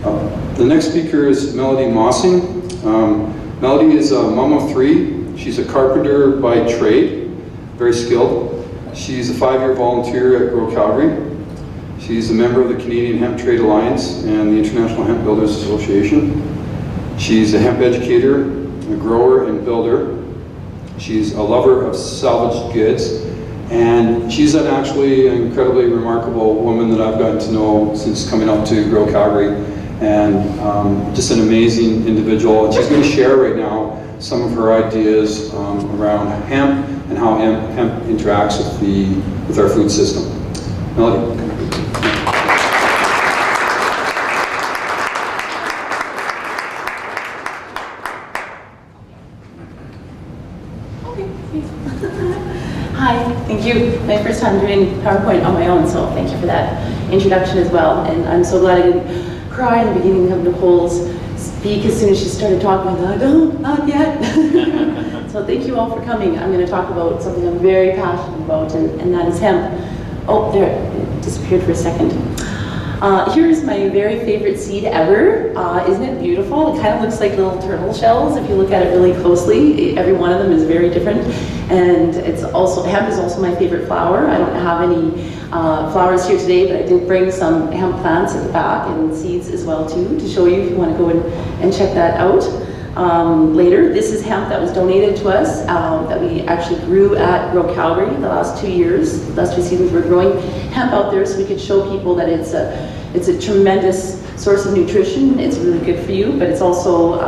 The next speaker is Melody Mossing. Melody is a mom of 3. She's a carpenter by trade, very skilled. She's a 5-year volunteer at Grow Calgary. She's a member of the Canadian Hemp Trade Alliance and the International Hemp Builders Association. She's a hemp educator, a grower and builder. She's a lover of salvaged goods. And she's actually an incredibly remarkable woman that I've gotten to know since coming up to Grow Calgary. And just an amazing individual. And she's going to share right now some of her ideas around hemp and how hemp interacts with our food system. Melody. Hi, thank you. My first time doing PowerPoint on my own, so thank you for that introduction as well. And I'm so glad I didn't cry in the beginning of Nicole's speak as soon as she started talking. I thought, no, not yet. So thank you all for coming. I'm going to talk about something I'm very passionate about, and that is hemp. Oh, there, it disappeared for a second. Here's my very favorite seed ever. Isn't it beautiful? It kind of looks like little turtle shells if you look at it really closely. Every one of them is very different. And hemp is also my favorite flower. I don't have any flowers here today, but I did bring some hemp plants at the back and seeds as well too, to show you if you want to go and check that out later. This is hemp that was donated to us that we actually grew at Grow Calgary the last 2 years. The last 2 seasons we're growing hemp out there so we could show people that it's a tremendous source of nutrition. It's really good for you, but it's also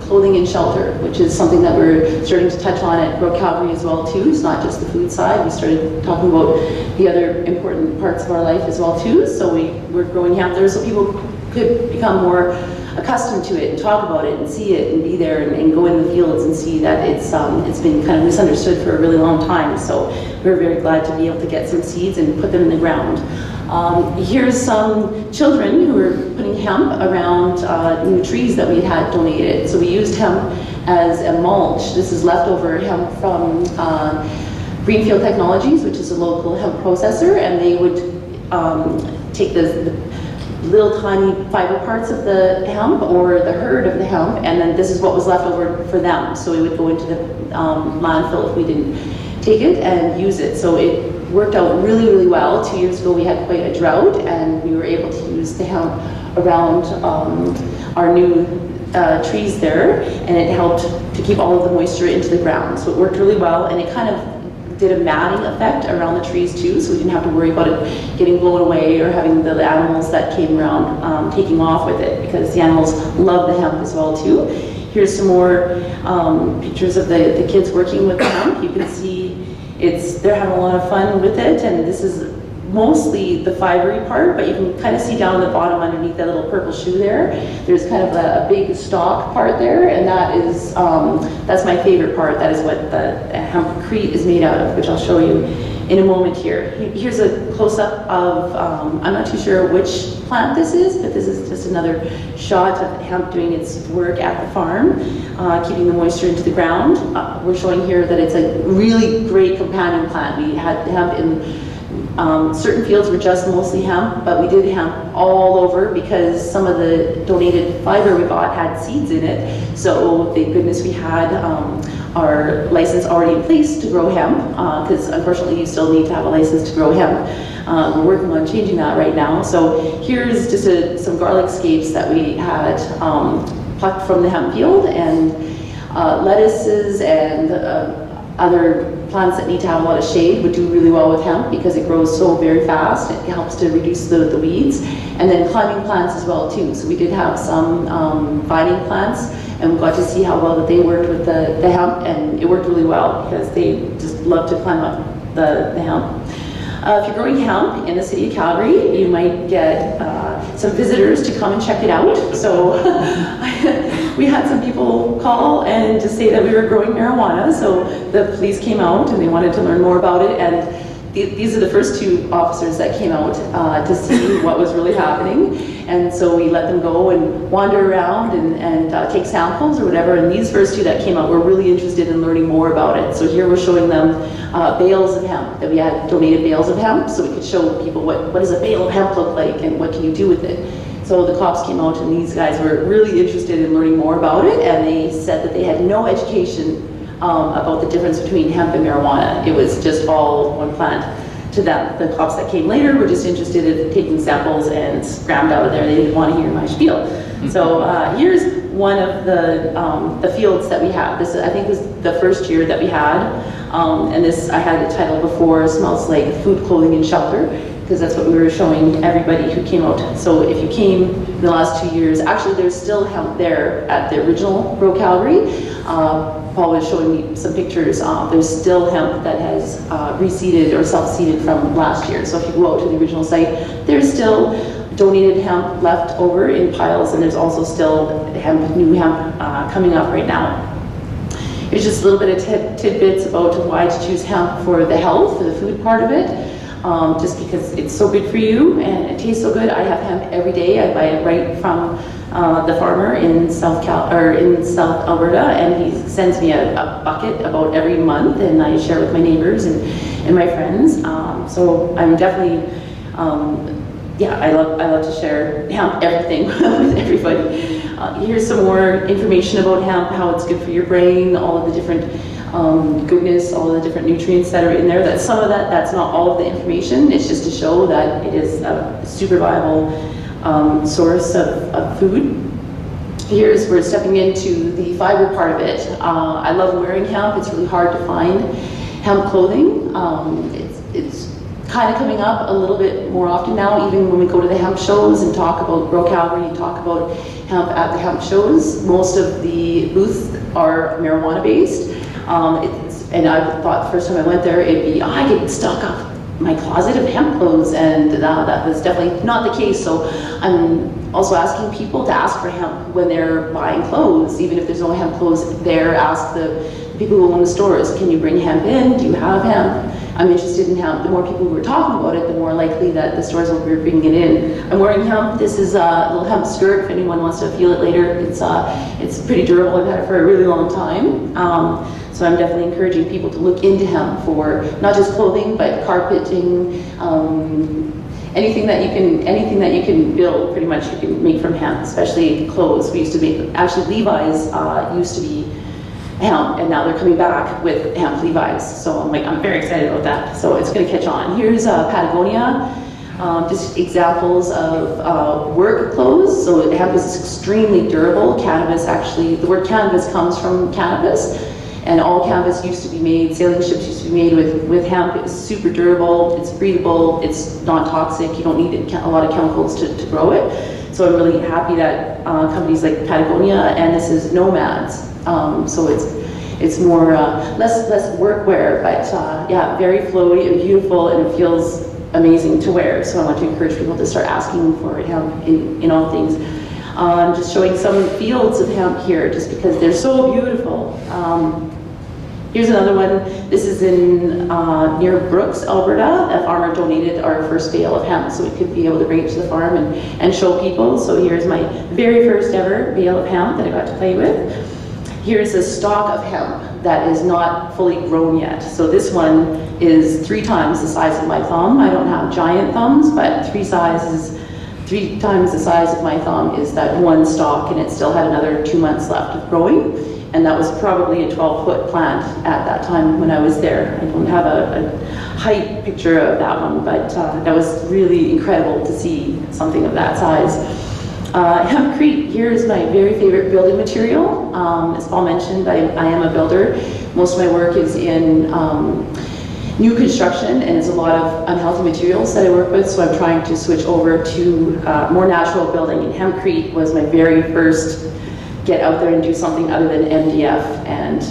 clothing and shelter, which is something that we're starting to touch on at Grow Calgary as well too. It's not just the food side. We started talking about the other important parts of our life as well too. So we're growing hemp there so people could become more accustomed to it and talk about it and see it and be there and go in the fields and see that it's been kind of misunderstood for a really long time. So we're very glad to be able to get some seeds and put them in the ground. Here's some children who are putting hemp around new trees that we had donated. So we used hemp as a mulch. This is leftover hemp from Greenfield Technologies, which is a local hemp processor, and they would take the little tiny fiber parts of the hemp or the herd of the hemp, and then this is what was left over for them. So it would go into the landfill if we didn't take it and use it. So it worked out really, really well. 2 years ago we had quite a drought and we were able to use the hemp around our new trees there, and it helped to keep all of the moisture into the ground. So it worked really well, and it kind of did a matting effect around the trees too, so we didn't have to worry about it getting blown away or having the animals that came around taking off with it, because the animals love the hemp as well too. Here's some more pictures of the kids working with the hemp. You can see they're having a lot of fun with it, and this is mostly the fibery part, but you can kind of see down at the bottom underneath that little purple shoe there, there's kind of a big stalk part there, and that's my favorite part. That is what the hempcrete is made out of, which I'll show you in a moment here. Here's a close-up of, I'm not too sure which plant this is, but this is just another shot of hemp doing its work at the farm, keeping the moisture into the ground. We're showing here that it's a really great companion plant. We had hemp in certain fields were just mostly hemp, but we did hemp all over because some of the donated fiber we got had seeds in it. So thank goodness we had our license already in place to grow hemp, because unfortunately you still need to have a license to grow hemp. We're working on changing that right now. So here's just some garlic scapes that we had plucked from the hemp field, and lettuces and other plants that need to have a lot of shade would do really well with hemp because it grows so very fast. It helps to reduce the weeds. And then climbing plants as well too. So we did have some vining plants, and we got to see how well that they worked with the hemp, and it worked really well because they just love to climb up the hemp. If you're growing hemp in the city of Calgary, you might get some visitors to come and check it out. So we had some people call and just say that we were growing marijuana. So the police came out and they wanted to learn more about it. And these are the first 2 officers that came out to see what was really happening. And so we let them go and wander around and take samples or whatever. And these first 2 that came out were really interested in learning more about it. So here we're showing them bales of hemp, that we had donated bales of hemp, so we could show people what does a bale of hemp look like and what can you do with it. So the cops came out and these guys were really interested in learning more about it, and they said that they had no education about the difference between hemp and marijuana. It was just all one plant to them. The cops that came later were just interested in taking samples and scrammed out of there. They didn't want to hear my spiel. So here's one of the fields that we have. This, I think, was the first year that we had. And this, I had it titled before, Smells Like Food, Clothing, and Shelter, because that's what we were showing everybody who came out. So if you came in the last 2 years, actually there's still hemp there at the original Grow Calgary. Paul was showing me some pictures. There's still hemp that has reseeded or self-seeded from last year. So if you go out to the original site, there's still donated hemp left over in piles, and there's also still hemp, new hemp coming up right now. Here's just a little bit of tidbits about why to choose hemp for the health, for the food part of it. Just because it's so good for you and it tastes so good. I have hemp every day. I buy it right from the farmer in South Alberta, and he sends me a bucket about every month, and I share with my neighbors and my friends. So I'm definitely, yeah, I love to share hemp everything with everybody. Here's some more information about hemp, how it's good for your brain, all of the different goodness, all of the different nutrients that are in there. That's some of that. That's not all of the information. It's just to show that it is a super viable source of food. We're stepping into the fiber part of it. I love wearing hemp. It's really hard to find hemp clothing. It's kind of coming up a little bit more often now, even when we go to the hemp shows and talk about Grow Calgary and talk about hemp at the hemp shows. Most of the booths are marijuana based. And I thought the first time I went there, it'd be, I get stuck up my closet of hemp clothes, and that was definitely not the case. So I'm also asking people to ask for hemp when they're buying clothes. Even if there's no hemp clothes there, ask the people who own the stores, can you bring hemp in? Do you have hemp? I'm interested in hemp. The more people who are talking about it, the more likely that the stores will be bringing it in. I'm wearing hemp. This is a little hemp skirt if anyone wants to feel it later. It's pretty durable. I've had it for a really long time. So I'm definitely encouraging people to look into hemp for not just clothing, but carpeting, anything that you can build, pretty much you can make from hemp, especially clothes. We used to make, actually Levi's used to be hemp, and now they're coming back with hemp Levi's. So I'm very excited about that. So it's going to catch on. Here's Patagonia. Just examples of work clothes. So hemp is extremely durable. Cannabis, actually, the word cannabis comes from cannabis. And all canvas used to be made, sailing ships used to be made with hemp. It's super durable, it's breathable, it's non-toxic, you don't need a lot of chemicals to grow it. So I'm really happy that companies like Patagonia, and this is Nomads. So it's more, less workwear, but yeah, very flowy and beautiful, and it feels amazing to wear. So I want to encourage people to start asking for hemp in all things. Just showing some fields of hemp here, just because they're so beautiful. Here's another one. This is in near Brooks, Alberta. A farmer donated our first bale of hemp, so we could be able to bring it to the farm and show people. So here's my very first ever bale of hemp that I got to play with. Here's a stalk of hemp that is not fully grown yet. So this one is 3 times the size of my thumb. I don't have giant thumbs, but 3 times the size of my thumb is that one stalk, and it still had another 2 months left of growing. And that was probably a 12-foot plant at that time when I was there. I don't have a height picture of that one, but that was really incredible to see something of that size. Hempcrete, here's my very favorite building material. As Paul mentioned, I am a builder. Most of my work is in new construction, and it's a lot of unhealthy materials that I work with, so I'm trying to switch over to more natural building, and hempcrete was my very first get out there and do something other than MDF and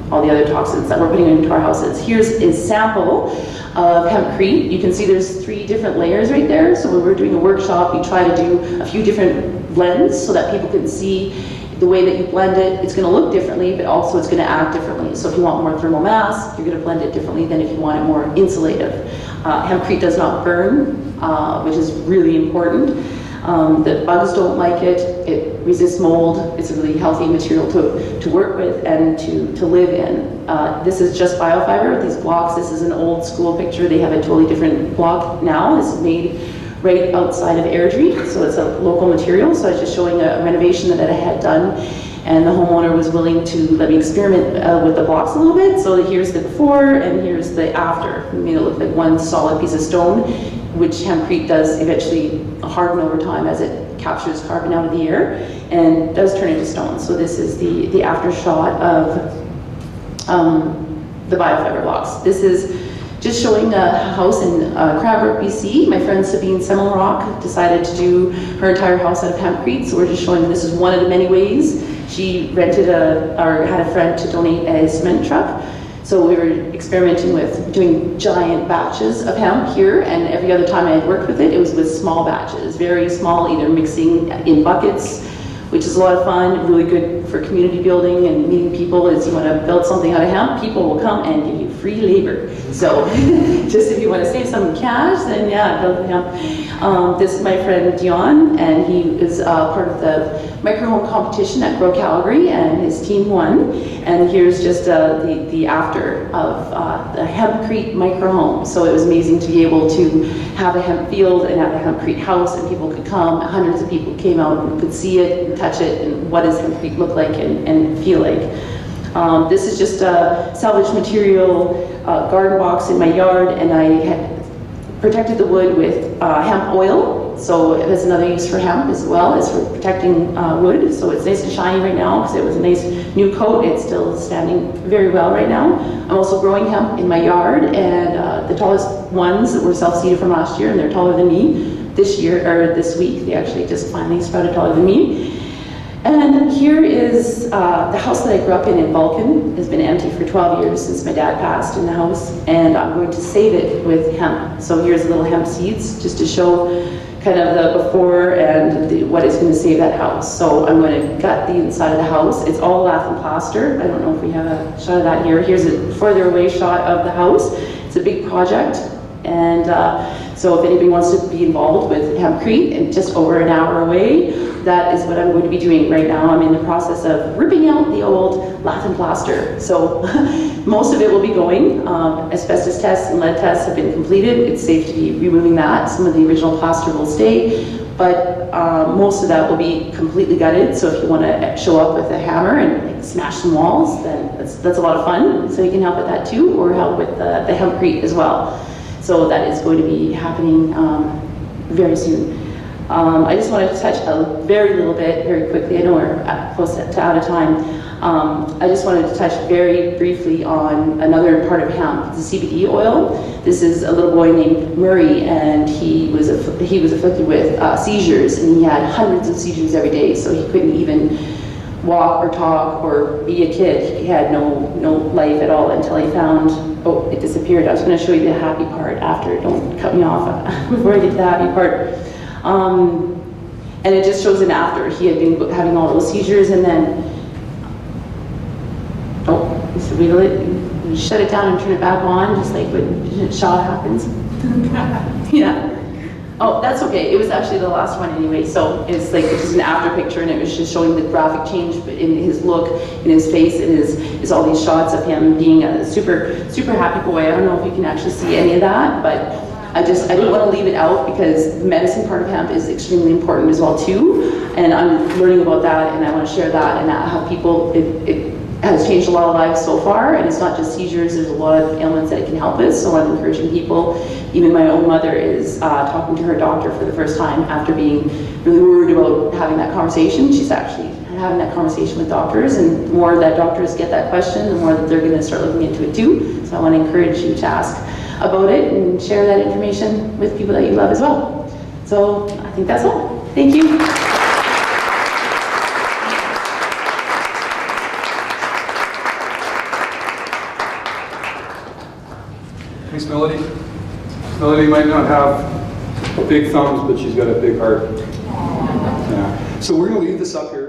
all the other toxins that we're putting into our houses. Here's a sample of hempcrete. You can see there's 3 different layers right there, so when we're doing a workshop, we try to do a few different blends so that people can see the way that you blend it. It's going to look differently, but also it's going to act differently. So if you want more thermal mass, you're going to blend it differently than if you want it more insulative. Hempcrete does not burn, which is really important. The bugs don't like it. It resists mold. It's a really healthy material to work with and to live in. This is just biofiber. These blocks, this is an old school picture. They have a totally different block now. This is made right outside of Airdrie, so it's a local material. So I was just showing a renovation that I had done, and the homeowner was willing to let me experiment with the blocks a little bit. So here's the before and here's the after. We made it look like one solid piece of stone, which hempcrete does eventually harden over time as it captures carbon out of the air and does turn into stone. So this is the after shot of the biofiber blocks. This is just showing a house in Crabrook, BC. My friend Sabine Semmelrock decided to do her entire house out of hempcrete, so we're just showing this is one of the many ways. She rented or had a friend to donate a cement truck. So we were experimenting with doing giant batches of hemp here, and every other time I had worked with it, it was with small batches, very small, either mixing in buckets, which is a lot of fun, really good for community building and meeting people. Is you want to build something out of hemp, people will come and give you free labor. So just if you want to save some cash, then yeah, build the hemp. This is my friend Dion, and he is part of the micro-home competition at Grow Calgary, and his team won. And here's just the after of the hempcrete micro-home. So it was amazing to be able to have a hemp field and have a hempcrete house, and people could come, hundreds of people came out and could see it and touch it, and what does hempcrete look like and feel like. This is just a salvage material garden box in my yard, and I had protected the wood with hemp oil. So it has another use for hemp as well as for protecting wood. So it's nice and shiny right now because it was a nice new coat. It's still standing very well right now. I'm also growing hemp in my yard, and the tallest ones that were self-seeded from last year, and they're taller than me this year, or this week. They actually just finally sprouted taller than me. And here is the house that I grew up in Vulcan. Has been empty for 12 years since my dad passed in the house, and I'm going to save it with hemp. So here's little hemp seeds just to show kind of the before and what is going to save that house. So I'm going to gut the inside of the house. It's all lath and plaster. I don't know if we have a shot of that here. Here's a further away shot of the house. It's a big project, and so if anybody wants to be involved with hempcrete and just over an hour away, that is what I'm going to be doing right now. I'm in the process of ripping out the old lath and plaster. So most of it will be going. Asbestos tests and lead tests have been completed. It's safe to be removing that. Some of the original plaster will stay, but most of that will be completely gutted. So if you want to show up with a hammer and like, smash some walls, then that's a lot of fun. So you can help with that too, or help with the hempcrete as well. So that is going to be happening very soon. I just wanted to touch a very little bit, very quickly. I know we're close to out of time. I just wanted to touch very briefly on another part of hemp, the CBD oil. This is a little boy named Murray, and he was afflicted with seizures, and he had hundreds of seizures every day, so he couldn't even walk or talk or be a kid. He had no life at all until he found, oh, it disappeared. I was going to show you the happy part after. Don't cut me off before I get to the happy part. And it just shows an after. He had been having all those seizures, and then, so we shut it down and turn it back on, just like when Shaw happens. Yeah. Oh, that's okay. It was actually the last one anyway. So it's like it's just an after picture, and it was just showing the graphic change in his look, in his face, and is all these shots of him being a super happy boy. I don't know if you can actually see any of that, but I didn't want to leave it out because the medicine part of hemp is extremely important as well too, and I'm learning about that, and I want to share that and how people, it has changed a lot of lives so far, and it's not just seizures, there's a lot of ailments that it can help with, so I'm encouraging people. Even my own mother is talking to her doctor for the first time after being really worried about having that conversation. She's actually having that conversation with doctors, and the more that doctors get that question, the more that they're going to start looking into it too. So I want to encourage you to ask about it and share that information with people that you love as well. So I think that's all. Thank you. Thanks, Melody. Melody might not have big thumbs, but she's got a big heart. Yeah. So we're going to leave this up here.